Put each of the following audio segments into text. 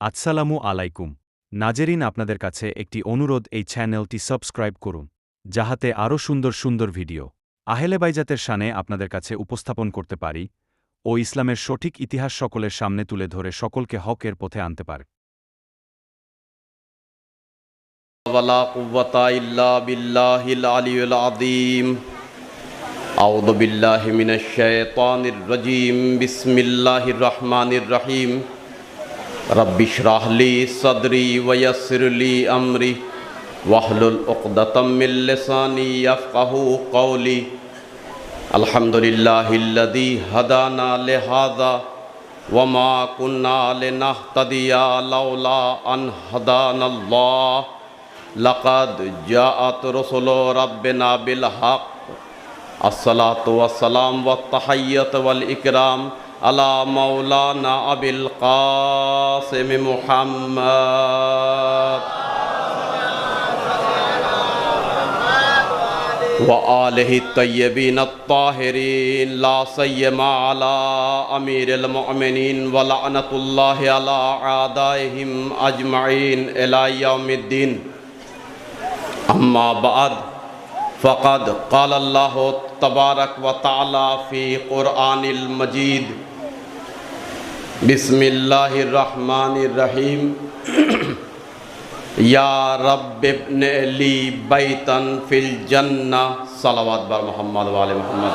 আসসালামু আলাইকুম নাজেরিন, আপনাদের কাছে একটি অনুরোধ, এই চ্যানেলটি সাবস্ক্রাইব করুন যাহাতে আরও সুন্দর সুন্দর ভিডিও আহলে বাইজাতের শানে আপনাদের কাছে উপস্থাপন করতে পারি ও ইসলামের সঠিক ইতিহাস সকলের সামনে তুলে ধরে সকলকে হকের পথে আনতে পারে। ওয়ালা কুওয়াতা ইল্লা বিল্লাহিল আলিয়্যিল আযীম। আউযু বিল্লাহি মিনাশ শাইতানির রাজীম। বিসমিল্লাহির রহমানির রহিম। রাব্বি ইশরাহ লি সাদরি ওয়া ইয়াসসির লি আমরি ওয়াহলুল উকদাতাম মিন লিসানি ইয়াফকাহু কওলি। আলহামদুলিল্লাহিল্লাযী হাদানা লিহাযা ওয়া মা কুন্না লিনাহতাদিয়া লাউলা আন হাদানাল্লাহ। লাকাদ জাআত রাসূলু রাব্বিনা বিল হক। আসসালাতু ওয়াসসালাম ওয়াত তাহিয়াতু ওয়াল ইকরাম আলা মাওলানা আবিল কাসিম মুহাম্মদ ওয়া আলিহি তাইয়্যিবিন আত-তাহিরিন লা সাইয়্যিমা আলা আমিরিল মুমিনিন ওয়া লা'নাতুল্লাহি আলা আদাইহিম আজমাইন ইলা ইয়াউমিদ্দিন। अम्मा बाद फ़क़द क़ाल अल्लाहु तबारक व तआला फ़ी क़ुरआनिल मजीद। बिस्मिल्लाहिर रहमानिर रहीम। या रब्बि इब्नि ली बैतन फ़िल जन्नह। सलावत बर मोहम्मद व आले मोहम्मद।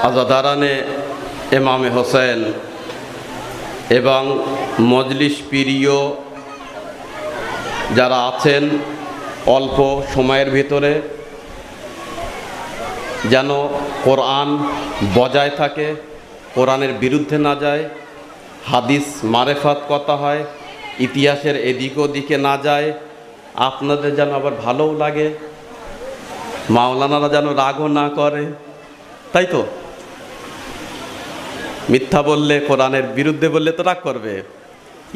आज़ादाराने इमाम हुसैन এবং মজলিস প্রিয় যারা আছেন, অল্প সময়ের ভিতরে যেন কোরআন বজায় থাকে, কোরআনের বিরুদ্ধে না যায়, হাদিস মারেফাত কথা হয়, ইতিহাসের এদিক ওদিকে না যায়, আপনাদের যেন আবার ভালোও লাগে, মাওলানারা যেন রাগও না করে, তাই তো? মিথ্যা বললে, কোরআনের বিরুদ্ধে বললে তো রাগ করবে।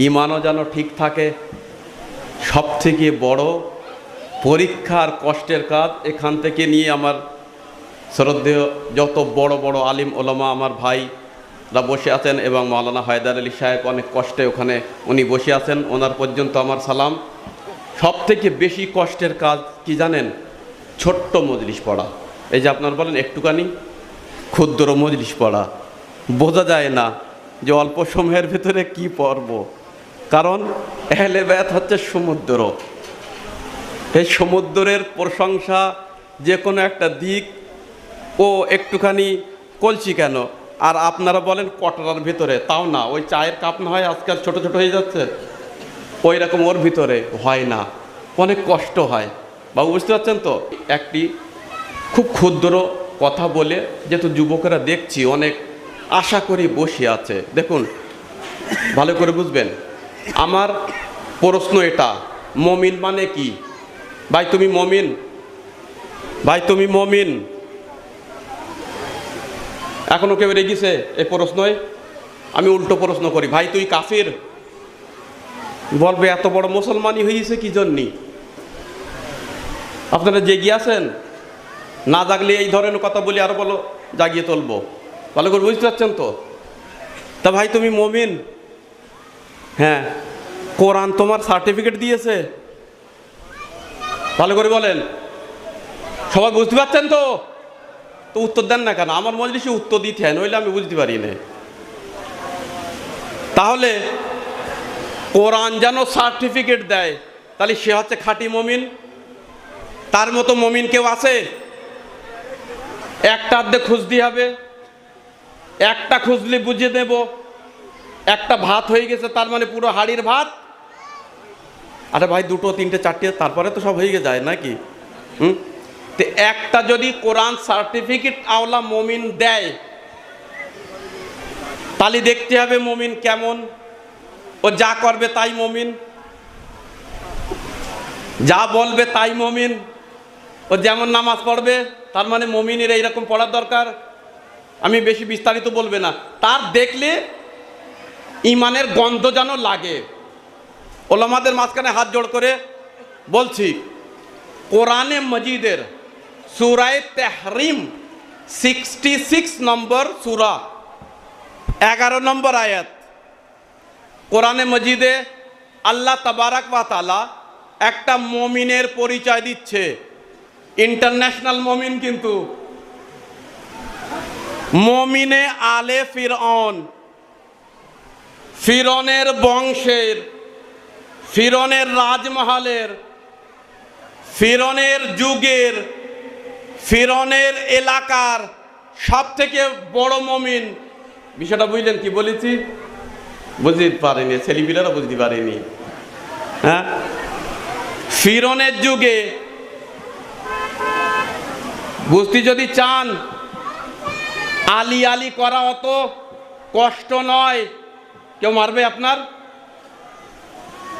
ঈমানও যেন ঠিক থাকে। সব থেকে বড় পরীক্ষা আর কষ্টের কাজ এখান থেকে নিয়ে আমার শ্রদ্ধেয় যত বড় বড় আলিম ওলামা আমার ভাইরা বসে আছেন এবং মাওলানা হায়দার আলী সাহেব অনেক কষ্টে ওখানে উনি বসে আছেন, ওনার পর্যন্ত আমার সালাম। সব থেকে বেশি কষ্টের কাজ কি জানেন? ছোট্ট মজলিস পড়া। এই যে আপনারা বলেন একটুখানি ক্ষুদ্র মজলিস পড়া, বোঝা যায় না যে অল্প সময়ের ভিতরে কি পড়ব। কারণ আহলে বায়াত হচ্ছে সমুদ্র। এই সমুদ্রের প্রশংসা যে কোনো একটা দিক ও একটুখানি কলসি কেন, আর আপনারা বলেন কটরার ভিতরে, তাও না, ওই চায়ের কাপ না হয় আজকাল ছোট ছোট হয়ে যাচ্ছে, ওই রকম ওর ভিতরে হয় না, অনেক কষ্ট হয়। বাবু বুঝতে পারছেন তো? একটি খুব ক্ষুদ্র কথা বলে, যেহেতু যুবকেরা দেখছি অনেক আশা করি বসে আছে, দেখুন ভালো করে বুঝবেন। আমার প্রশ্ন এটা, মমিন মানে কি? ভাই তুমি মমিন? ভাই তুমি মমিন? এখনো কেউ রেগেছে এই প্রশ্নই? আমি উল্টো প্রশ্ন করি, ভাই তুই কাফির? বলবে এত বড় মুসলমানই হয়েছে কি জন্যে? আপনারা জেগে আছেন? না জাগলে এই ধরনের কথা বলি আরো বলো জাগিয়ে তুলবো। ভালো করে বুঝতে পারছেন তো? তা ভাই তুমি মুমিন? হ্যাঁ। কোরআন তোমার সার্টিফিকেট দিয়েছে? ভালো করে বলেন। সবাই বুঝতে পারছেন তো? তো উত্তর দেন না কেন? আমার মজলিসে উত্তর দিতে হয়, নইলে আমি বুঝতে পারি না। তাহলে কোরআন যেন সার্টিফিকেট দেয়, তাহলে সে হচ্ছে খাঁটি মুমিন। তার মতো মুমিন কেউ আছে? একটা অর্ধেক খুঁজতে হবে, একটা খুঁজলে বুঝে দেব একটা ভাত হয়ে গেছে, তার মানে পুরো হাড়ির ভাত। আরে ভাই দুটো তিনটে চারটে তারপরে তো সব হয়ে যায় নাকি? তো একটা যদি কোরআন সার্টিফিকেট আওলা মুমিন দেয়, তাহলে দেখতে হবে মুমিন কেমন। ও যা করবে তাই মুমিন, যা বলবে তাই মুমিন। ও যেমন নামাজ পড়বে তার মানে মুমিনের এইরকম পড়ার দরকার। আমি বেশি বিস্তারিত বলবে না, তার দেখলে ইমানের গন্ধ যেন লাগে। ওলামাদের মাঝখানে হাত জোড় করে বলছি, কোরআনে মজিদের সূরায়ে তাহরিম 66 নম্বর সূরা 11 নম্বর আয়াত। কোরআনে মজিদে আল্লাহ তাবারাক ওয়া তাআলা একটা মুমিনের পরিচয় দিচ্ছে, ইন্টারন্যাশনাল মুমিন, কিন্তু মুমিনে আলে ফিরআউন, ফিরনের বংশের, ফিরনের রাজমহলের, ফিরনের যুগের, ফিরনের এলাকার সব থেকে বড় মুমিন। বিষয়টা বুঝলেন কি বলেছি? বুঝতে পারেনি, ছেলেপিলেরা বুঝতে পারেনি। হ্যাঁ, ফিরনের যুগে বুঝতে যদি চান, আলি আলি করা অত কষ্ট নয়। কেউ মারবে আপনার?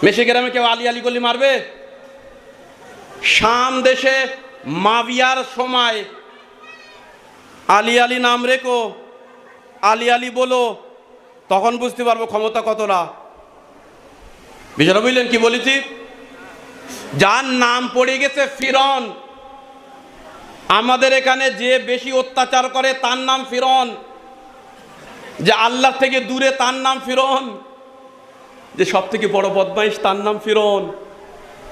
মেশে গ্রামে কেউ আলি আলি করলে মারবে? শাম দেশে মাবিয়ার সময় আলি আলি নাম রেখো, আলি আলি বলো, তখন বুঝতে পারবো ক্ষমতা কতটা। বিষয়টা বুঝলেন কি বলেছি? যার নাম পড়ে গেছে ফিরন, আমাদের এখানে যে বেশি অত্যাচার করে তার নাম ফিরন, যে আল্লাহ থেকে দূরে তার নাম ফিরন, যে সব থেকে বড় বদমাইশ তার নাম ফিরন,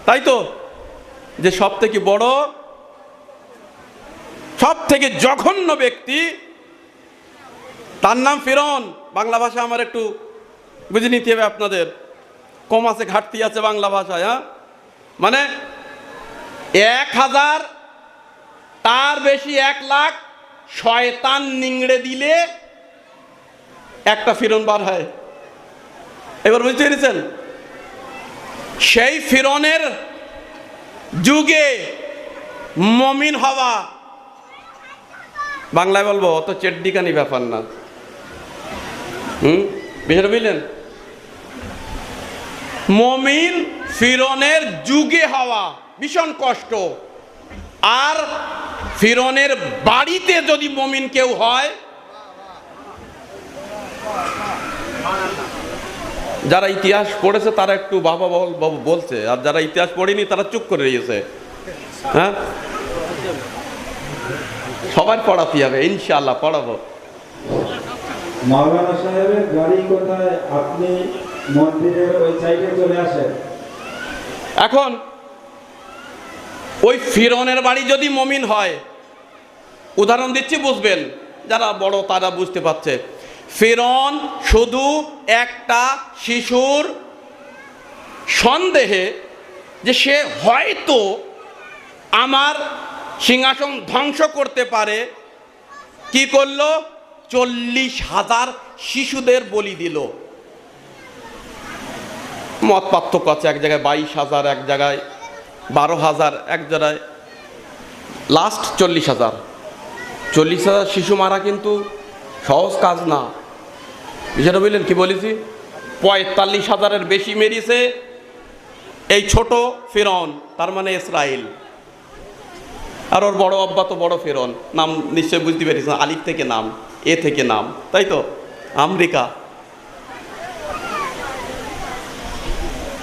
তাই তো? যে সব থেকে বড়, সব থেকে জঘন্য ব্যক্তি তার নাম ফিরন। বাংলা ভাষা আমার একটু বুঝে নিতে হবে আপনাদের, কম আছে, ঘাটতি আছে বাংলা ভাষায়। হ্যাঁ, মানে 1000 তার বেশি 1 লাখ শয়তান নিংড়ে দিলে একটা ফিরন বার হয়। এবার বুঝতে পেরেছেন? সেই ফিরনের যুগে মমিন হওয়া, বাংলায় বলবো অত চেড্ডিকানি ব্যাপার না। বিষয়টা বুঝলেন? মমিন ফিরনের যুগে হওয়া ভীষণ কষ্ট। আর ফিরনের বাড়িতে যদি মমিন কেউ হয়, যারা ইতিহাস পড়েছে তারা একটু বাবা বাবু বলছে, আর যারা ইতিহাস পড়েনি তারা চুপ করে রয়েছে। হ্যাঁ, সবার পড়াতে হবে, ইনশাআল্লাহ পড়াবো। মাওলানা সাহেবের গাড়ি কোথায়? আপনি মন্দিরের ওই সাইডে চলে আসেন। এখন ওই ফিরনের বাড়ি যদি মমিন হয়, উদাহরণ দিচ্ছি বুঝবেন, যারা বড় তারা বুঝতে পারছে। ফিরন শুধু একটা শিশুর সন্দেহে যে সে হয়তো আমার সিংহাসন ধ্বংস করতে পারে, কি করলো? 40,000 শিশুদের বলি দিল। মত পার্থক্য আছে, এক জায়গায় 22,000, এক জায়গায় 12,000, এক জায়গায় লাস্ট 40,000। 40,000 শিশু মারা কিন্তু সহজ কাজ না। বিষয়টা বুঝলেন কি বলেছি? 45,000-এর বেশি মেরেছে এই ছোট ফিরন, তার মানে ইসরায়েল। আর ওর বড় আব্বা তো বড় ফিরন, নাম নিশ্চয় বুঝতে পেরেছেন, আলিফ থেকে নাম, এ থেকে নাম, তাই তো? আমেরিকা।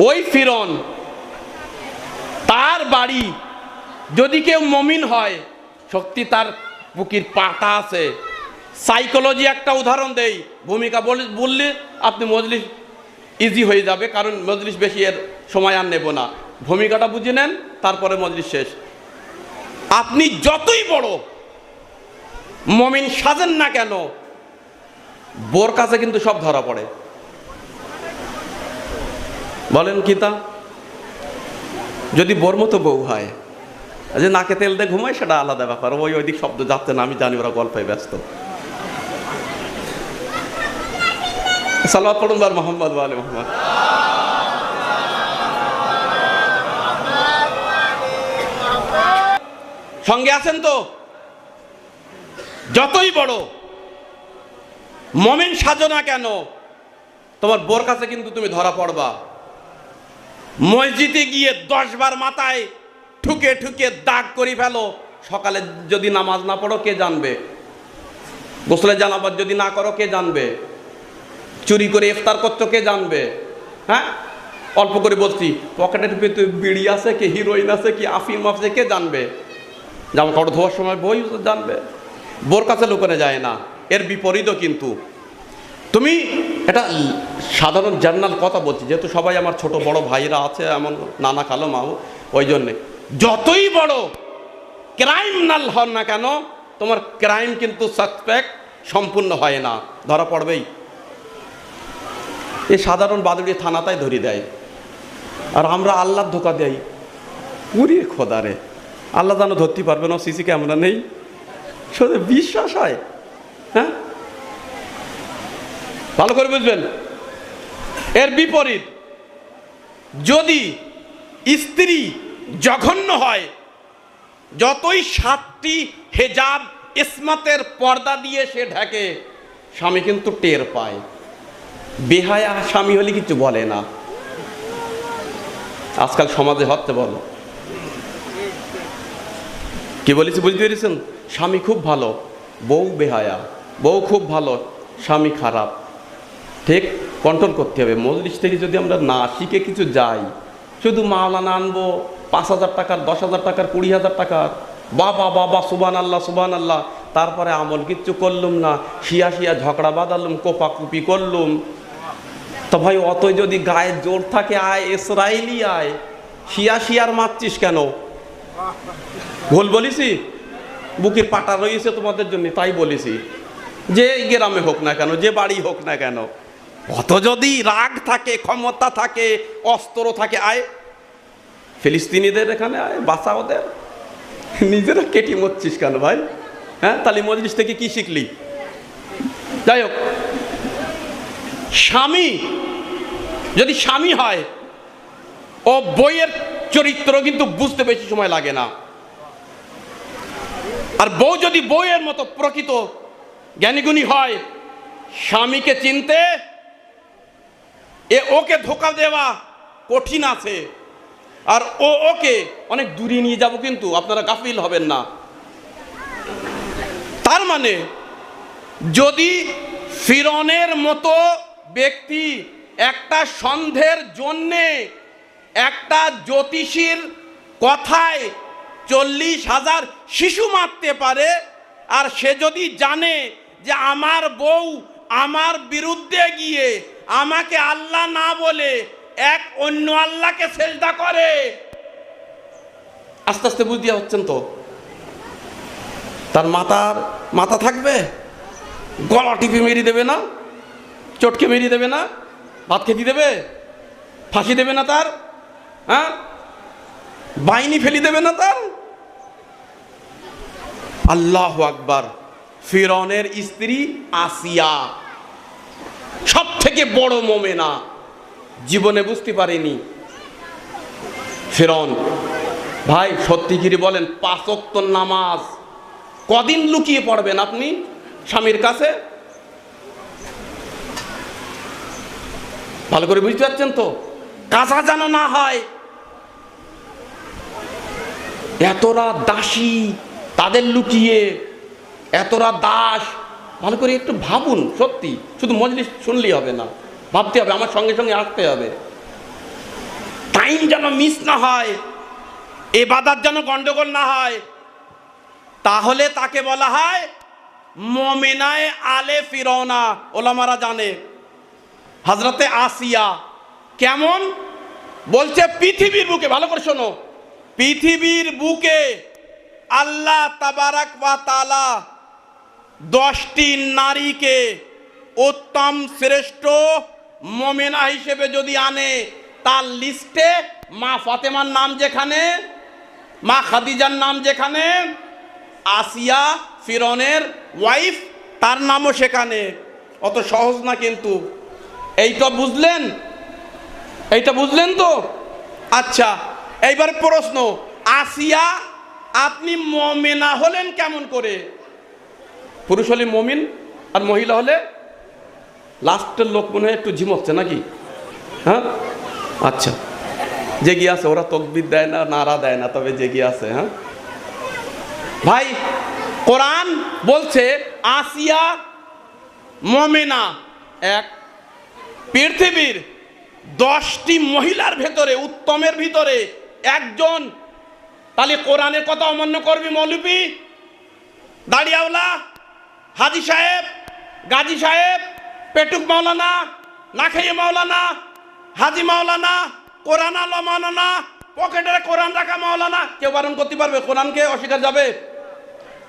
ওই ফিরন, তার বাড়ি যদি কেউ মমিন হয়, শক্তি তার বুকির পাটা আছে। সাইকোলজি একটা উদাহরণ দেই, ভূমিকা বললে আপনি মজলিস ইজি হয়ে যাবে, কারণ মজলিস বেশি এর সময় আর নেব না। ভূমিকাটা বুঝে নেন, তারপরে মজলিস শেষ। আপনি যতই বড় মমিন সাজেন না কেন, বোর কাছে কিন্তু সব ধরা পড়ে। বলেন কি তা? যদি বোর মতো বউ হয়, যে নাকে তেল দিয়ে ঘুমায়, সেটা আলাদা ব্যাপার। ওই দিক শব্দ যাচ্ছে না, আমি জানি, ওরা গল্পে ব্যস্ত। সালাওয়াত পড়ুন বার মোহাম্মদ ওয়া আলি মুহাম্মদ। সঙ্গে আছেন তো? যতই বড় মুমিন সাজো না কেন, তোমার বোর কাছে কিন্তু তুমি ধরা পড়বা। মসজিদে গিয়ে 10 বার মাথায় ঠুকে ঠুকে দাগ করে ফেলো, সকালে যদি নামাজ না পড়ো কে জানবে? গোসলে জানাবাত যদি না করো কে জানবে? চুরি করে ইফতার করছো কে জানবে? হ্যাঁ, অল্প করে বলছি, পকেটের ভিতরে বিড়ি আছে কি হিরোইন আছে কি আফিম আছে কে জানবে? জামা কাপড় ধোয়ার সময় বই জানবে, বোর কাছে লুকানো যায় না। এর বিপরীতও কিন্তু তুমি এটা সাধারণ জার্নাল কথা বলছি, যেহেতু সবাই আমার ছোট বড় ভাইরা আছে, এমন নানা কালো মাও, ওই জন্যে যতই বড় ক্রাইম নাল হন না কেন, তোমার ক্রাইম কিন্তু সাসপেক্ট সম্পূর্ণ হয় না, ধরা পড়বেই। এই সাধারণ বাদুড়ি থানাটাই ধরে দেয়, আর আমরা আল্লাহর ধোকা দেই। পুরি খোদারে, আল্লাহ যেন ধরতে পারবে না, সিসি ক্যামেরা নেই, শুধু বিশ্বাস হয়। হ্যাঁ, ভালো করে বুঝবেন। এর বিপরীত, যদি স্ত্রী জঘন্য হয়, যতই 7টি হেজাব ইসমাতের পর্দা দিয়ে সে ঢাকে, স্বামী কিন্তু টের পায়। বেহায়া স্বামী হলে কিছু বলে না। আজকাল সমাজে হচ্ছে, বলো কি বলেছি, বুঝতে পেরেছেন? স্বামী খুব ভালো, বউ বেহায়া, বউ খুব ভালো, স্বামী খারাপ। ঠিক কন্ট্রোল করতে হবে। মজলিস থেকে যদি আমরা না শিখে কিছু যাই, শুধু মাওলানা আনবো 5,000 টাকার, 10,000 টাকার, 20,000 টাকার, বাবা বাবা সুবান আল্লাহ সুবান আল্লাহ, তারপরে আমল কিচ্ছু করলুম না, শিয়া শিয়া ঝগড়া বাঁধালুম, কোপাকুপি করলুম, তো ভাই অত যদি গায়ে জোর থাকে, আয় ইসরায়েলি আয়, শিয়া শিয়ার মারছিস কেন? ভুল বলিছি? বুকের পাটা রয়েছে তোমাদের জন্য, তাই বলেছি। যে গ্রামে হোক না কেন, যে বাড়ি হোক না কেন, অত যদি রাগ থাকে, ক্ষমতা থাকে, অস্ত্র থাকে, আয় ফিলিস্তিনিদের এখানে আয়, বাঁচা ওদের। নিজেরা কেটে মরছিস কেন ভাই? হ্যাঁ, তাহলে মজলিস থেকে কি শিখলি? যাই হোক, স্বামী যদি স্বামী হয়, ও বইয়ের চরিত্র কিন্তু বুঝতে বেশি সময় লাগে না। আর বউ যদি বইয়ের মতো প্রকৃত জ্ঞানীগুণী হয়, স্বামীকে চিনতে ওকে ধোকা দেওয়া কঠিন আছে, আর ওকে অনেক দূরে নিয়ে যাব, কিন্তু আপনারা গাফিল হবেন না। তার মানে যদি ফিরনের মতো ব্যক্তি একটা সন্দেহের জন্যে একটা জ্যোতিষীর কথায় 40,000 শিশু মারতে পারে, আর সে যদি জানে যে আমার বউ আমার বিরুদ্ধে গিয়ে আমাকে আল্লাহ না বলে এক অন্য আল্লাহকে সেজদা করে, আস্তে আস্তে বুঝতে হচ্ছেন তো, তার মাথা থাকবে? গলা টিপে মেরিয়ে দেবে না? চটকে মেরিয়ে দেবে না? ভাত খেতে দেবে? ফাঁসি দেবে না তার? হ্যাঁ, বাইনি ফেলি দেবে না তার? আল্লাহু আকবার। ফিরনের স্ত্রী আসিয়া সব থেকে বড় মোমেনা, জীবনে বুঝতে পারেনি ফিরন। ভাই সত্যি করে বলেন, 5 ওয়াক্ত নামাজ কদিন লুকিয়ে পড়বেন আপনি স্বামীর কাছে? ভালো করে বুঝতে পারছেন তো? কাজা যেন না হয়। এতরা দাসী, তাদের লুকিয়ে এতরা দাস, ভালো করে একটু ভাবুন। সত্যি, শুধু মজলিস শুনলেই হবে না, ভাবতে হবে, আমার সঙ্গে সঙ্গে আসতে হবে। টাইম যেন মিস না হয়, ইবাদত যেন গন্ডগোল না হয়। তাহলে তাকে বলা হয় মুমিনায়ে আলে ফিরৌনা। ওলামারা জানে হযরতে আসিয়া কেমন বলছে, পৃথিবীর বুকে, ভালো করে শোনো, পৃথিবীর বুকে আল্লাহ তাবারাক ওয়া তাআলা 10টি নারীকে উত্তম শ্রেষ্ঠ মুমিনা হিসেবে যদি আনে, তার লিস্টে মা ফাতেমার নাম যেখানে, মা খাদিজার নাম যেখানে, আসিয়া ফিরনের ওয়াইফ তার নামও সেখানে। অত সহজ না কিন্তু। এইটা বুঝলেন? এইটা বুঝলেন তো? আচ্ছা, এইবার প্রশ্ন, আসিয়া আপনি মুমিনা হলেন কেমন করে? পুরুষ হলে মুমিন, আর মহিলা হলে? লাস্টের লোক মনে হয় একটু ঝিমোচ্ছে নাকি? হ্যাঁ, আচ্ছা, জেগে আছে। ওরা তাকবীর দেয় না, নারা দেয় না, তবে জেগে আছে। হ্যাঁ ভাই, কোরআন বলছে আসিয়া মুমিনা। এক, পৃথিবীর 10টি মহিলার ভেতরে উত্তমের ভিতরে একজন, তাহলে কোরআনের কথা অমান্য করবি মৌলবি, দাড়িয়াওয়ালা, হাজি সাহেব, গাজী সাহেব, পেটুক মাওলানা, নাখাইয়ে মাওলানা, হাজি মাওলানা, কোরআন আলো মাওলানা, পকেটে কোরআন রাখা মাওলানা, কেউ বারণ করতে পারবে? কোরআনকে অস্বীকার যাবে?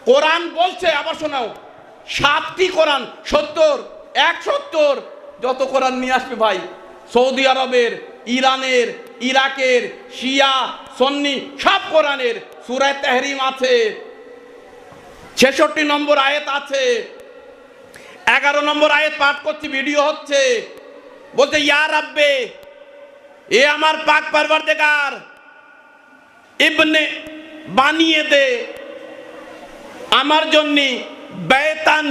কোরআন বলছে, আবার শোনাও, 7টি কোরআন 70, 170 যত কোরআন নিয়ে আসবে ভাই, সৌদি আরবের, ইরানের, ইরাকের, শিয়া সুন্নি সব কোরআনের সূরা তাহরিম আছে, 66 নম্বর আয়াত আছে, 11 নম্বর আয়াত পাঠ করছি, ভিডিও হচ্ছে, বলছে ইয়া রাব্বে, এ আমার পাক পরওয়ারদিগার, ইবনে বানিয়ে দে আমার জন্য বেতান,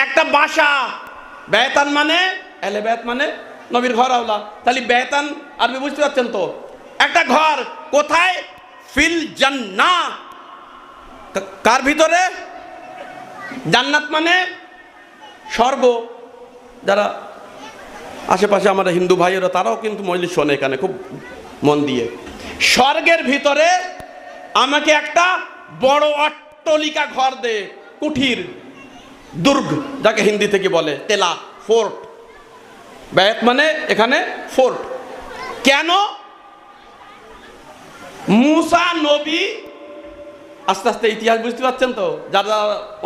একটা বাসা। বেতান মানে এলে বেত মানে নবীর ঘর আওলা, তাহলে বেতান আরবি বুঝতে পারছেন তো, একটা ঘর কোথায়? ফিল জান্নাহ, কার ভিতরে? জান্নাত মানে স্বর্গ। যারা আশেপাশে আমরা হিন্দু ভাইয়েরা তারাও কিন্তু মজলিস শোনে এখানে খুব মন দিয়ে। স্বর্গের ভিতরে আমাকে একটা বড় অট্টালিকা ঘর দে, কুঠির, দুর্গ যাকে হিন্দি থেকে বলে, তেলা, ফোর্ট। বেত মানে এখানে ফোর্ট। কেন? মুসা নবী, আস্তে আস্তে ইতিহাস বুঝতে পারছেন তো, যারা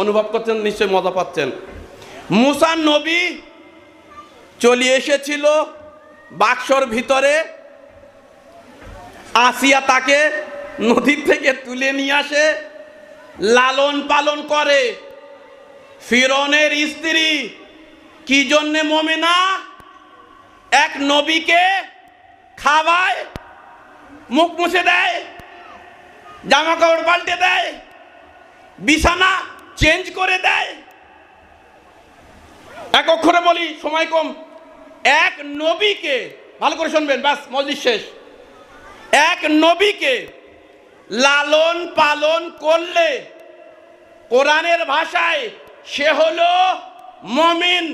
অনুভব করছেন নিশ্চয়ই মজা পাচ্ছেন। মুসা নবী চলে এসেছিল বাক্সর ভিতরে, আসিয়া তাকে নদীর থেকে তুলে নিয়ে আসে, লালন পালন করে। ফিরৌনের স্ত্রী কি জন্যে মুমিনা? এক নবীকে খাওয়ায়, মুখ মুছে দেয়, জামা কাপড় পাল্টে দেয়, বিছানা চেঞ্জ করে দেয়। এক অক্ষরে বলি, সময় কম, এক নবীকে, ভালো করে শুনবেন, ব্যাস মজলিস শেষ। এক নবীকে লালন পালন করলে কোরআনের ভাষায় সে হলো মুমিন।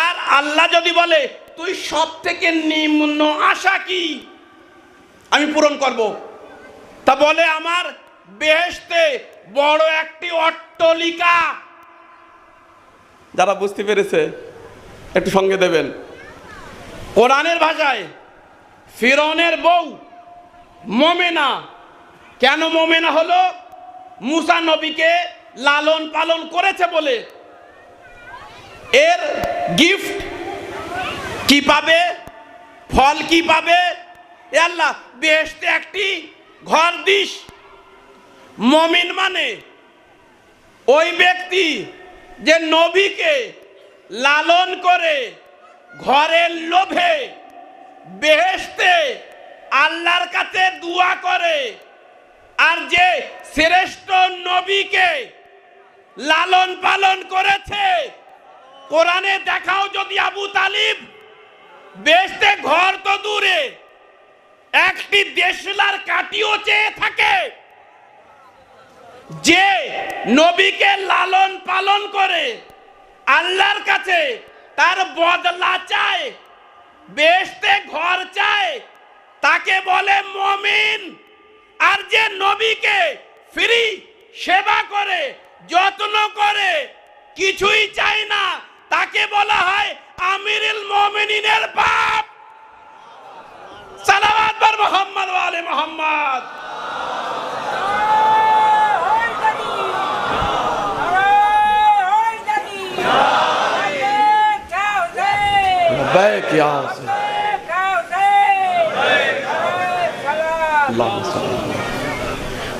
আর আল্লাহ যদি বলে তুই সব থেকে নিম্ন আশা কি আমি পূরণ করব, তা বলে আমার বেহেশতে বড় একটি অট্টালিকা। যারা বুঝতে পেরেছে একটু সঙ্গে দেবেন। কোরআনের ভাষায় ফিরৌনের বউ মুমিনা। কেন মুমিনা হলো? মুসা নবীকে লালন পালন করেছে বলে। এর গিফট কি পাবে? ফল কি পাবে? এ আল্লাহ বেহেশতে একটি ঘর দিস। মুমিন মানে ওই ব্যক্তি যে নবীকে লালন করে ঘরের লোভে বেহেশতে আল্লাহর কাছে দোয়া করে। আর যে শ্রেষ্ঠ নবীকে লালন পালন করেছে, কোরআনে দেখাও যদি আবু তালিব বেহেশতে ঘর তো দূরে একটি দেশলার কাটিও চেয়ে থাকে, যে নবীকে লালন পালন করে আল্লাহর কাছে তার বদলা চায়, বেহেশতে ঘর চায়, তাকে বলে মুমিন। আর যে নবীকে ফ্রি সেবা করে, যত্ন করে, কিছুই চায় না, তাকে বলা হয় আমিরুল মুমিনিনের বাপ। সালাওয়াত বার মুহাম্মদ ওয়া আলে মুহাম্মদ।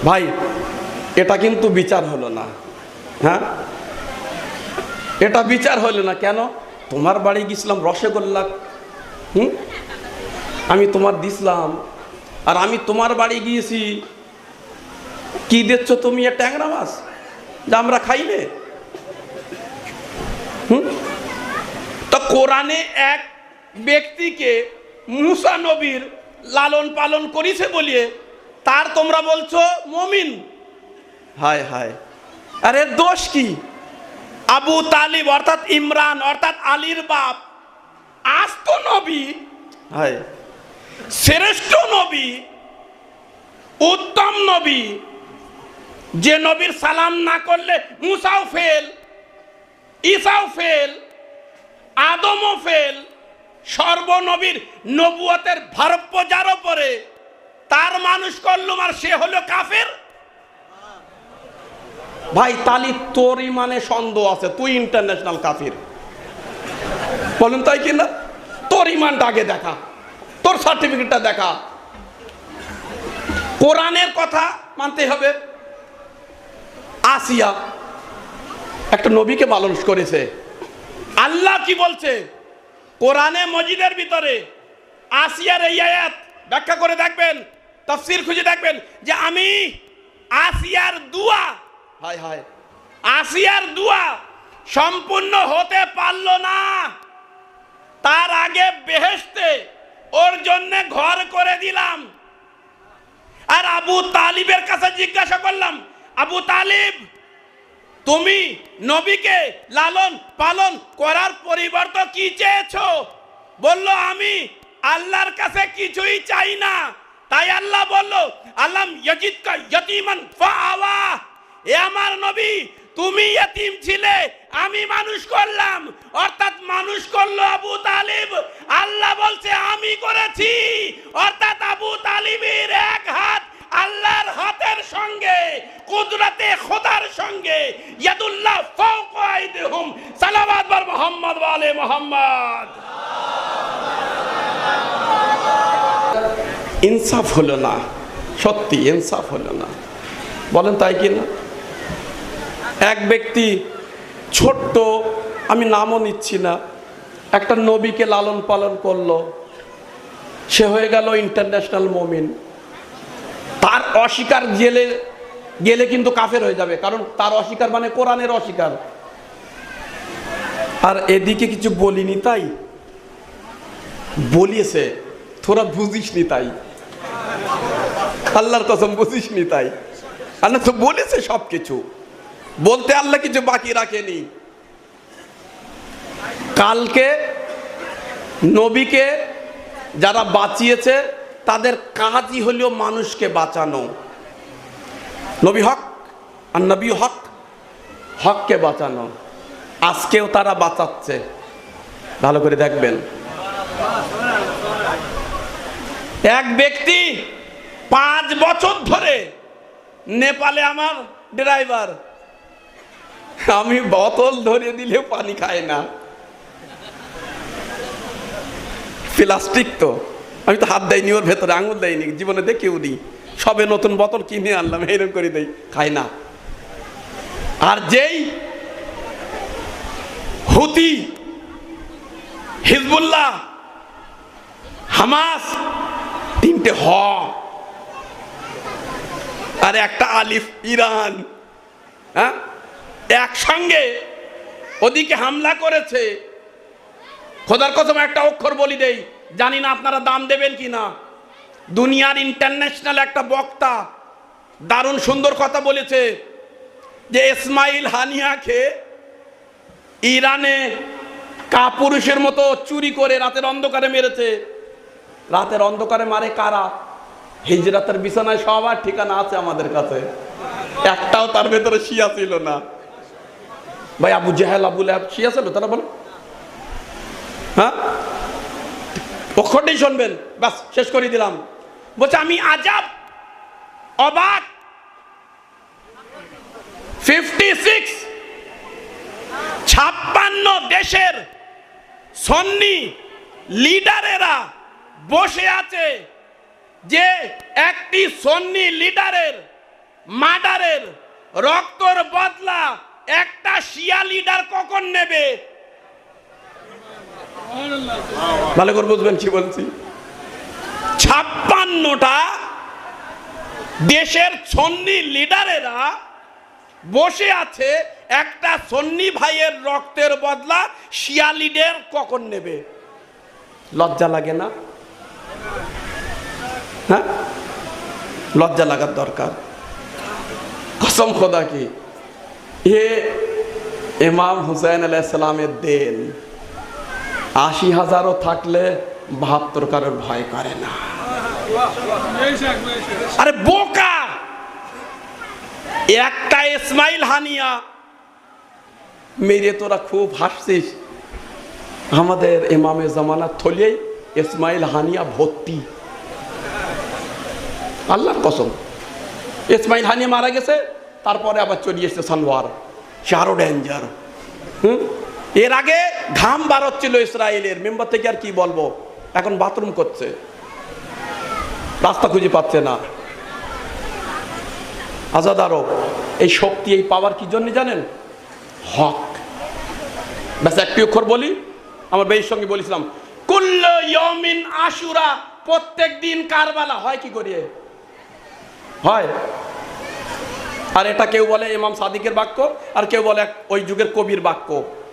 ভাই এটা কিন্তু বিচার হলো না। হ্যাঁ, এটা বিচার হলো না। কেন? তোমার বাড়ি গেছিলাম রসগোল্লা, আমি তোমার দিছিলাম, আর আমি তোমার বাড়ি গিয়েছি, কি দিচ্ছ তুমি? ট্যাংরা মাছ যা আমরা খাইলে। তো কোরআনে এক ব্যক্তিকে মুসা নবীর লালন পালন করেছে বলিয়ে তার তোমরা বলছো মুমিন। হায় হায়, আরে দোষ কি? আবু তালিব অর্থাৎ ইমরান অর্থাৎ আলীর বাপ, আস্ত নবী, হয় শ্রেষ্ঠ নবী, উত্তম নবী, যে নবীর সালাম না করলে মুসাও ফেল, ঈসাও ফেল, আদমও ফেল, সর্বনবীর নবুয়তের ভারপ্য যার উপরে, তার মানুষ করলুম আর সে হলো কাফের। ভাই তালি তোর ইমানে সন্দেহ আছে, তুই ইন্টারন্যাশনাল কাফির। বলুন তাই কিনা? তোর ইমানটা আগে দেখা, তোর সার্টিফিকেটটা দেখা। কোরআনের কথা মানতে হবে। আসিয়া একটা নবীকে মানুষ করেছে। আল্লাহ কি বলছে কোরআনে মজিদের ভিতরে? আসিয়ার এই আয়াত ব্যাখ্যা করে দেখবেন, তাফসীর খুঁজে দেখবেন যে আমি আসিয়ার দুয়া, হায় হায়, আসিয়ার দুয়া সম্পূর্ণ হতে পারল না, তার আগে বেহেশতে ওর জন্য ঘর করে দিলাম। আর আবু তালিবের কাছে জিজ্ঞাসা করলাম, আবু তালিব তুমি নবীকে লালন পালন করার পরিবর্তে কি চেয়েছো? বলল আমি আল্লাহর কাছে কিছুই চাই না। তাই আল্লাহ বলল, আল্লাম ইয়াজিদকা ইয়াতীমান ফাআওয়া, এ আমার নবী তুমি ইতিম ছিলে, আমি মানুষ করলাম। অর্থাৎ মানুষ করলো আবু তালিব। আল্লাহ বলছে আমি করেছি। অর্থাৎ আবু তালিবের এক হাত আল্লাহর হাতের সঙ্গে, কুদরতে খোদার সঙ্গে। ইয়াদুল্লাহ ফাওকা আইদিহুম, সালাওয়াত বার মুহাম্মদ ওয়া আলে মুহাম্মদ। ইনসাফ হলো না, সত্যি ইনসাফ হলো না। বলেন তাই কিনা? এক ব্যক্তি ছোট্ট, আমি নামও নিচ্ছি না, একটা নবীকে লালন পালন করলো, সে হয়ে গেল ইন্টারন্যাশনাল মুমিন। তার অস্বীকার জেলে গেলে কিন্তু কাফের হয়ে যাবে, কারণ তার অস্বীকার মানে কোরআনের অস্বীকার। আর এদিকে কিছু বলিনি তাই বলিয়েছে, তোরা বুঝিসনি তাই, আল্লাহর কসম বুঝিসনি তাই। আল্লাহ তো বলেছে সব কিছু, বলতে আল্লাহ কিছু বাকি রাখেনি। কালকে নবীকে যারা বাঁচিয়েছে তাদের কাজই হলো মানুষকে বাঁচানো। নবী হক আর নবী হক, হককে বাঁচানো। আজকেও তারা বাঁচাচ্ছে, ভালো করে দেখবেন। এক ব্যক্তি 5 বছর ধরে নেপালে আমার ড্রাইভার, আমি বোতল ধরে দিলেও পানি খায় না, প্লাস্টিক তো, আমি তো হাত দেয়নি ওর ভেতরে, আঙুল দেয়নি, জীবনে দেখেও নি। সবে নতুন বোতল কিনে আনলাম, এইরকম করে দেই, খায় না। আর যেই হুতি, হিজবুল্লাহ, হামাস, 3টে হ আর একটা আলিফ, ইরান, হ্যাঁ, একসঙ্গে ওদিকে হামলা করেছে। খোদার কসম একটা অক্ষর বলি দেই, জানি না আপনারা দাম দেবেন কিনা। দুনিয়ার ইন্টারন্যাশনাল একটা বক্তা দারুণ সুন্দর কথা বলেছে যে ইসমাইল হানিয়াকে ইরানে কাপুরুষের মতো চুরি করে রাতের অন্ধকারে মেরেছে। রাতের অন্ধকারে মারে কারা? হিজরাতের বিছানায় সবার ঠিকানা আছে আমাদের কাছে, একটাও তার ভেতরে শিয়া ছিল না। ভাই আবু জাহেল, আবু লাহাব শিয়া ছিল? তারা বলো, হ্যাঁ, অক্ষরটাই শুনবেন, বাস শেষ করে দিলাম। বলছে আমি আজাব, অবাক, 56 দেশের সন্নি লিডারেরা বসে আছে যে একটি সন্নি লিডারের মার্ডারের রক্তর বদলা একটা শিয়া লিডার কখন নেবে? ভালো করে বুঝবেন কি বলছি। 56টা দেশের সন্নি লিডারেরা বসে আছে, একটা সন্নি ভাইয়ের রক্তের বদলা শিয়া লিডার কখন নেবে? লজ্জা লাগে না? হ্যাঁ, লজ্জা লাগার দরকার। কসম খোদা কি, এ ইমাম হুসাইন আলাইহিস সালামের দেন। 80,000ও থাকলে 72 কারোর ভয় করে না। আরে বোকা, একটা ইসমাইল হানিয়া মেরে তোরা খুব হাসছিস। আমাদের ইমামে জামানার থলিয়ে ইসমাইল হানিয়া ভর্তি, আল্লাহর কসম। ইসমাইল হানিয়া মারা গেছে, তারপরে আবার চলে এসছে সানোয়ার, সে আরো ডেঞ্জার। এর আগে ঘাম বার হচ্ছিল ইসরায়েলের, মেম্বার থেকে আর কি বলবো, এখন বাথরুম করছে, রাস্তা খুঁজে পাচ্ছে না। আজাদ আরব এই শক্তি, এই পাওয়ার কি জন্য জানেন? হক। ব্যাস একটি অক্ষর বলি, আমার বেয়ের সঙ্গে বলেছিলাম, কুল্লু ইয়াউমিন আশুরা, প্রত্যেক দিন কারবালা হয় কি করিয়ে হয়। আর এটা কেউ বলে ইমাম সাদিকের বাক্য, আর কেউ বলে ওই যুগের কবির বাক্য।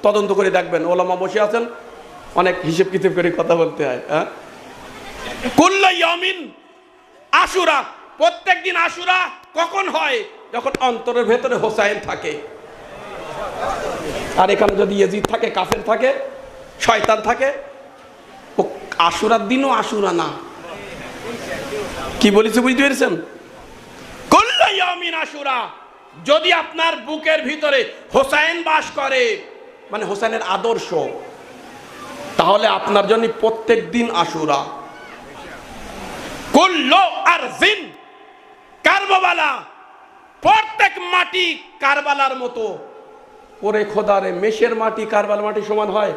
তদন্ত করে দেখবেন, ওলামা বসে আছেন, অনেক হিসেব কিতাব করে কথা বলতে হয়। হ্যাঁ, কুল্লু ইয়াউমিন আশুরা, প্রত্যেক দিন আশুরা কখন হয়? যখন অন্তরের ভেতরে হোসাইন থাকে। আর এখানে যদি ইয়াজিদ থাকে, কাফের থাকে, শয়তান থাকে, ও আশুরার দিনও আশুরা না। কি বলেছে বুঝতে পেরেছেন? কুল্লু ইয়াউমিন আশুরা, যদি আপনার বুকের ভিতরে হোসাইন বাস করে, মানে হোসেনের আদর্শ, তাহলে আপনার জন্য প্রত্যেক দিন আশুরা। কুল্লু আরজিন কারবালা, প্রত্যেক মাটি কারবালার মতো। ওরে খোদারে, মেষের মাটি কারবালার মাটি সমান হয়?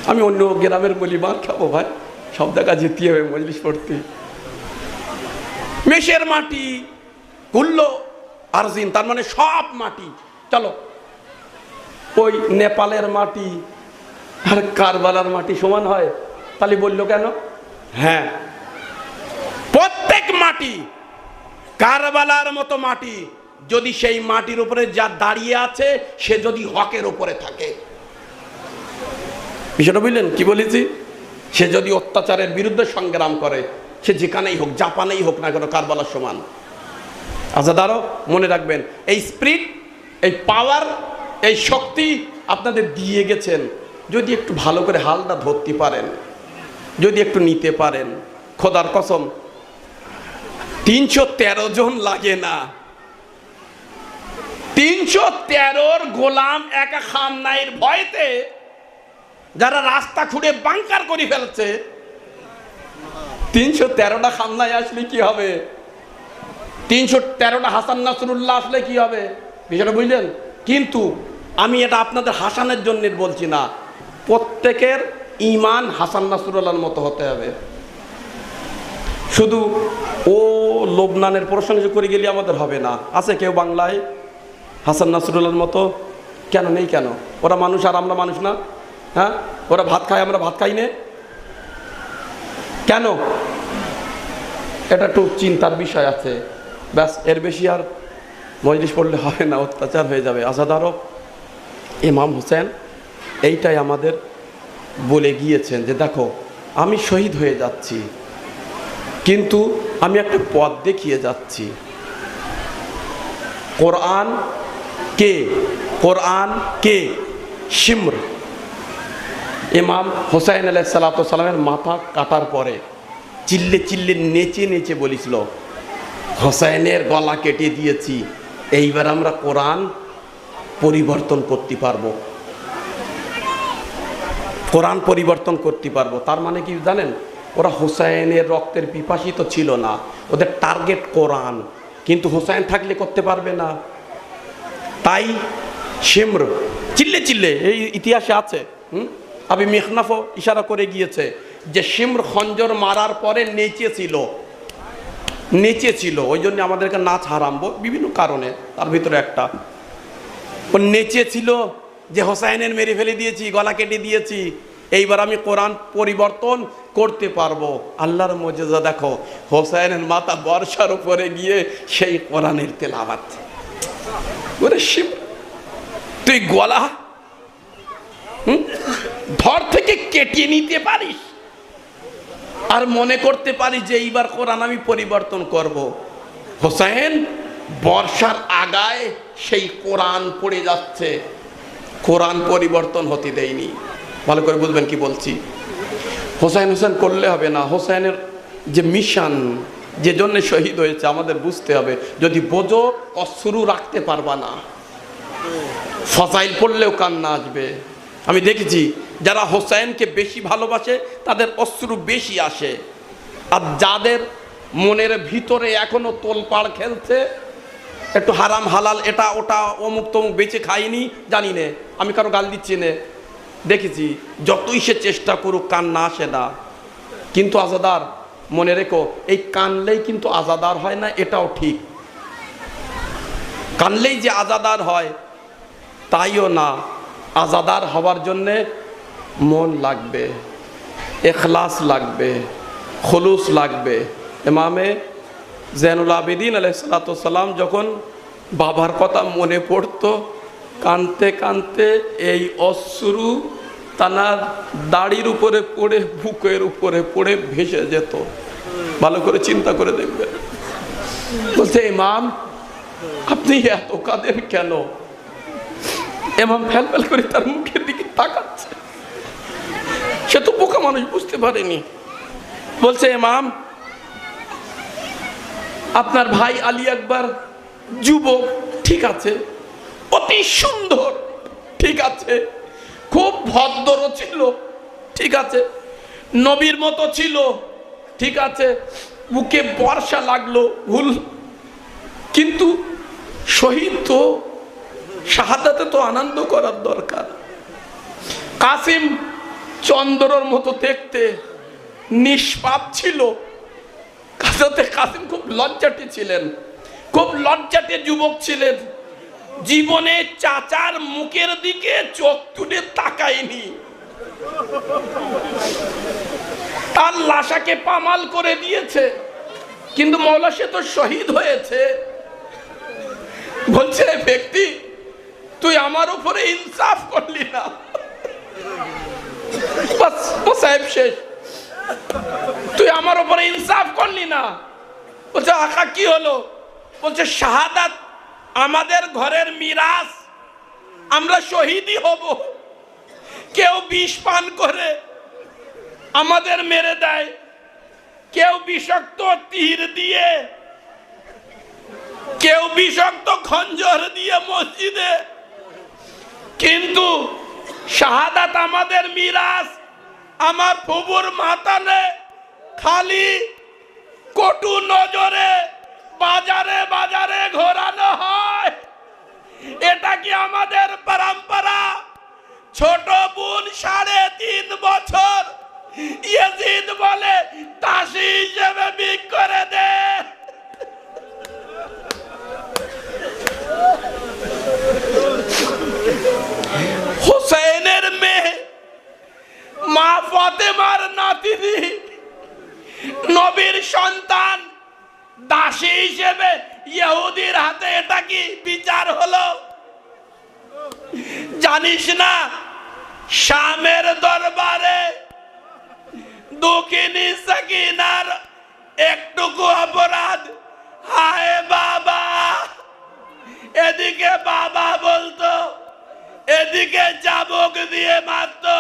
আমি অন্য গ্রামের বলি, মার খাবো ভাই, সব জায়গা যেতে হবে মজলিস পড়তে। মেষের মাটি, কুল্লু আরজিন, তার মানে সব মাটি। চলো, ওই নেপালের মাটি আর কারবালার মাটি সমান হয়? তাহলে বললো কেন? হ্যাঁ, প্রত্যেক মাটি কারবালার মতো মাটি, যদি সেই মাটির উপরে যা দাঁড়িয়ে আছে সে যদি হকের উপরে থাকে। বিষয়টা বুঝলেন কি বলেছি? সে যদি অত্যাচারের বিরুদ্ধে সংগ্রাম করে, সে যেখানেই হোক, জাপানেই হোক না কেন, কারবালার সমান। আজাদ আরো মনে রাখবেন, এই স্পিরিট, এই পাওয়ার, এই শক্তি আপনাদের দিয়ে গেছেন। যদি একটু ভালো করে হালটা ধরতে পারেন, যদি একটু নিতে পারেন, খোদার কসম 313 জন লাগে না। 313 গোলাম একা খামনাইয়ের ভয়তে যারা রাস্তা খুঁড়ে বাংকার করে ফেলছে, 313টা খামনায় আসলে কি হবে? 313টা হাসান নাসরুল্লাহ আসলে কি হবে? বিষয়টা বুঝলেন? কিন্তু আমি এটা আপনাদের হাসানের জন্য বলছি না, প্রত্যেকের ঈমান হাসান নাসরুল্লাহর মতো হতে হবে। শুধু ও লোবনানের প্রশংসা করে গেলে আমাদের হবে না। আছে কেউ বাংলায় হাসান নাসরুল্লাহর মতো? কেন নেই? কেন? ওরা মানুষ আর আমরা মানুষ না? হ্যাঁ, ওরা ভাত খায়, আমরা ভাত খাই না কেন? এটা একটু চিন্তার বিষয় আছে। ব্যাস, এর বেশি আর মজলিস পড়লে হবে না, অত্যাচার হয়ে যাবে। আজাদ আরব ইমাম হোসেন এইটাই আমাদের বলে গিয়েছেন যে দেখো, আমি শহীদ হয়ে যাচ্ছি, কিন্তু আমি একটা পথ দেখিয়ে যাচ্ছি। কোরআন কে? কোরআন কে? শিমর। ইমাম হোসাইন আলাইহিস সালামের মাথা কাটার পরে চিল্লে চিল্লে নেচে নেচে বলেছিল, হোসাইনের গলা কেটে দিয়েছি, এইবার আমরা কোরআন পরিবর্তন করতে পারবো, কোরআন পরিবর্তন করতে পারবো। তার মানে কি জানেন? ওরা হোসাইনের রক্তের পিপাসিত ছিল না, ওদের টার্গেট কোরআন। কিন্তু হোসাইন থাকলে করতে পারবে না, তাই শিমর চিল্লে চিল্লে, এই ইতিহাসে আছে, আবি মিখনাফও ইশারা করে গিয়েছে যে শিমর খঞ্জর মারার পরে নেচেছিল। ওই জন্য আমাদেরকে নাচ হারাম বিভিন্ন কারণে, তার ভিতরে একটা ও নেচেছিল যে হোসাইনের মেরে ফেলে দিয়েছি, গলা কেটে দিয়েছি, এইবার আমি কোরআন পরিবর্তন করতে পারবো। আল্লাহর মুজিজা দেখো, হোসাইনের মাথা বর্ষার উপরে গিয়ে সেই কোরআনের তেলাওয়াত। ওরে শিব, তুই গলা ধর থেকে কেটে নিতে পারিস আর মনে করতে পারিস যে এইবার কোরআন আমি পরিবর্তন করব। হোসাইন বর্ষার আগায় সেই কোরআন পড়ে যাচ্ছে, কোরআন পরিবর্তন হতে দেয়নি। ভালো করে বুঝবেন কি বলছি। হোসাইন হোসেন করলে হবে না। হোসাইনের যে মিশন, যে জন্য শহীদ হয়েছে, আমাদের বুঝতে হবে। যদি বোঝো অশ্রু রাখতে পারবা না, ফজাইল পড়লেও কান্না আসবে। আমি দেখেছি যারা হোসাইনকে বেশি ভালোবাসে তাদের অশ্রু বেশি আসে, আর যাদের মনের ভিতরে এখনো তোলপাড় খেলছে, একটু হারাম হালাল এটা ওটা অমুক তমুক বেঁচে খাইনি, জানি নে, আমি কারো গাল দিচ্ছি না, দেখেছি যতই সে চেষ্টা করুক কান্না আসে না। কিন্তু আজাদার মনে রেখো, এই কানলেই কিন্তু আজাদার হয় না, এটাও ঠিক। কানলেই যে আজাদার হয় তাইও না। আজাদার হওয়ার জন্যে মন লাগবে, এখলাস লাগবে, খুলুস লাগবে। ইমামে জৈনুল আবেদিন আলাইহিস সালাম যখন বাবার কথা মনে পড়তো, কানতে কানতে এই অশ্রু তানার দাড়ির উপরে পড়ে, বুকের উপরে পড়ে ভেসে যেত। ভালো করে চিন্তা করে দেখবেন। বলছে, ইমাম আপনি এত কাঁদেন কেন? ইমাম ফেল ফেল করে তার মুখের দিকে তাকাচ্ছে। সে তো বোকা মানুষ, বুঝতে পারেনি। বলছে, ইমাম আপনার ভাই আলী আকবর যুবক, ঠিক আছে, অতি সুন্দর, ঠিক আছে, খুব ভদ্র ছিল, ঠিক আছে, নবীর মতো ছিল, ঠিক আছে, বুকে বর্ষা লাগলো, ভুল, কিন্তু শহীদ তো, শাহাদাতে তো আনন্দ করার দরকার। কাসিম চন্দ্রর মতো দেখতে, নিষ্পাপ ছিল। কাসিম খুব লজ্জাটি ছিলেন, খুব লজ্জাটে যুবক ছিলেন। জীবনে চাচার মুখের দিকে চোখ তুলে তাকায়নি। তার লাশাকে পামাল করে দিয়েছে, কিন্তু মওলা সে তো শহীদ হয়েছে। বলছে, ব্যক্তি তুই আমার উপরে ইনসাফ করলি না। বাস ও সাহেব শেষ, তুই আমার উপরে ইনসাফ করলি না। বলছে, আকা কি হলো? বলছে, শাহাদাত আমাদের ঘরের মিরাস, আমরা শহীদই হব। কেউ বিষ পান করে আমাদের মেরে দেয়, কেউ বিষাক্ত তীর দিয়ে, কেউ বিষাক্ত খঞ্জর দিয়ে মসজিদে, কিন্তু শাহাদাত আমাদের মিরাস। আমার ফুবুর মাতালে খালি কটু নজরে বাজারে বাজারে ঘোরানো হয়, এটা কি আমাদের পরম্পরা? ছোট বোন 3.5 বছর, ইয়াজিদ বলে তাসি হিসেবে বিক করে দে। হুসাইনের মেয়ে মা ফাতেমার নাতিনি, নবীর সন্তান, দাসী হিসেবে ইহুদির হাতে, এটা কি বিচার হলো? জানিস না শামের দরবারে দুঃখিনী সাকিনার একটুকু অপরাধ, হায় বাবা, এদিকে বাবা বলতো, এদিকে চাবুক দিয়ে মারতো।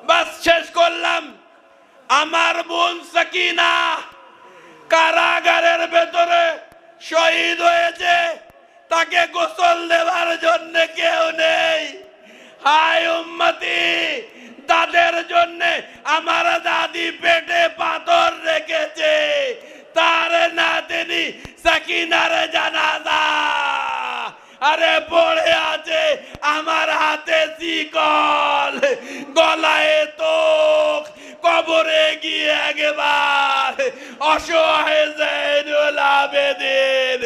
বাস শেষ করলাম। আমার বোন সাকিনা কারাগারের ভেতরে শহীদ হয়েছে, তাকে গোসল দেওয়ার জন্য কেউ নেই। হায় উম্মতি, তাদের জন্য আমার দাদি পেটে পাথর রেখেছে, তার নাতনি সাকিনার জানাজা আরে পড়ে আছে আমার হাতে শিকল, গলায় তোক, কবরে গিয়ে একবার অসহায় জৈনুল আবেদিন,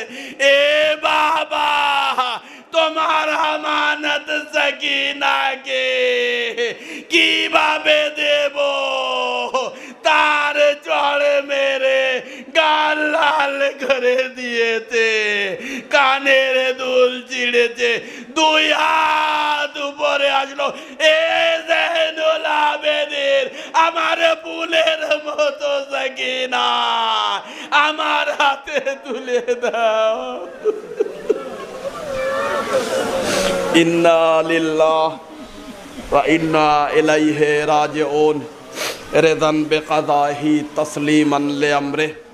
এ বাবা তোমার আমানত সাকিনাকে কিভাবে দেব? তার চড়ে মেরে গাল লাল করে দিয়েছে, কানের দুল ছিঁড়েছে, 2 হাত উপরে আসলো। এ জৈনুল আবেদিন, আমার ফুলের মতো সাকিনা আমার হাতে তুলে দাও। ইন্না লিল্লাহ ওয়া ইন্না ইলাইহি রাজিউন রিদান বিকাদাহি তাসলিমান লিআমরিহি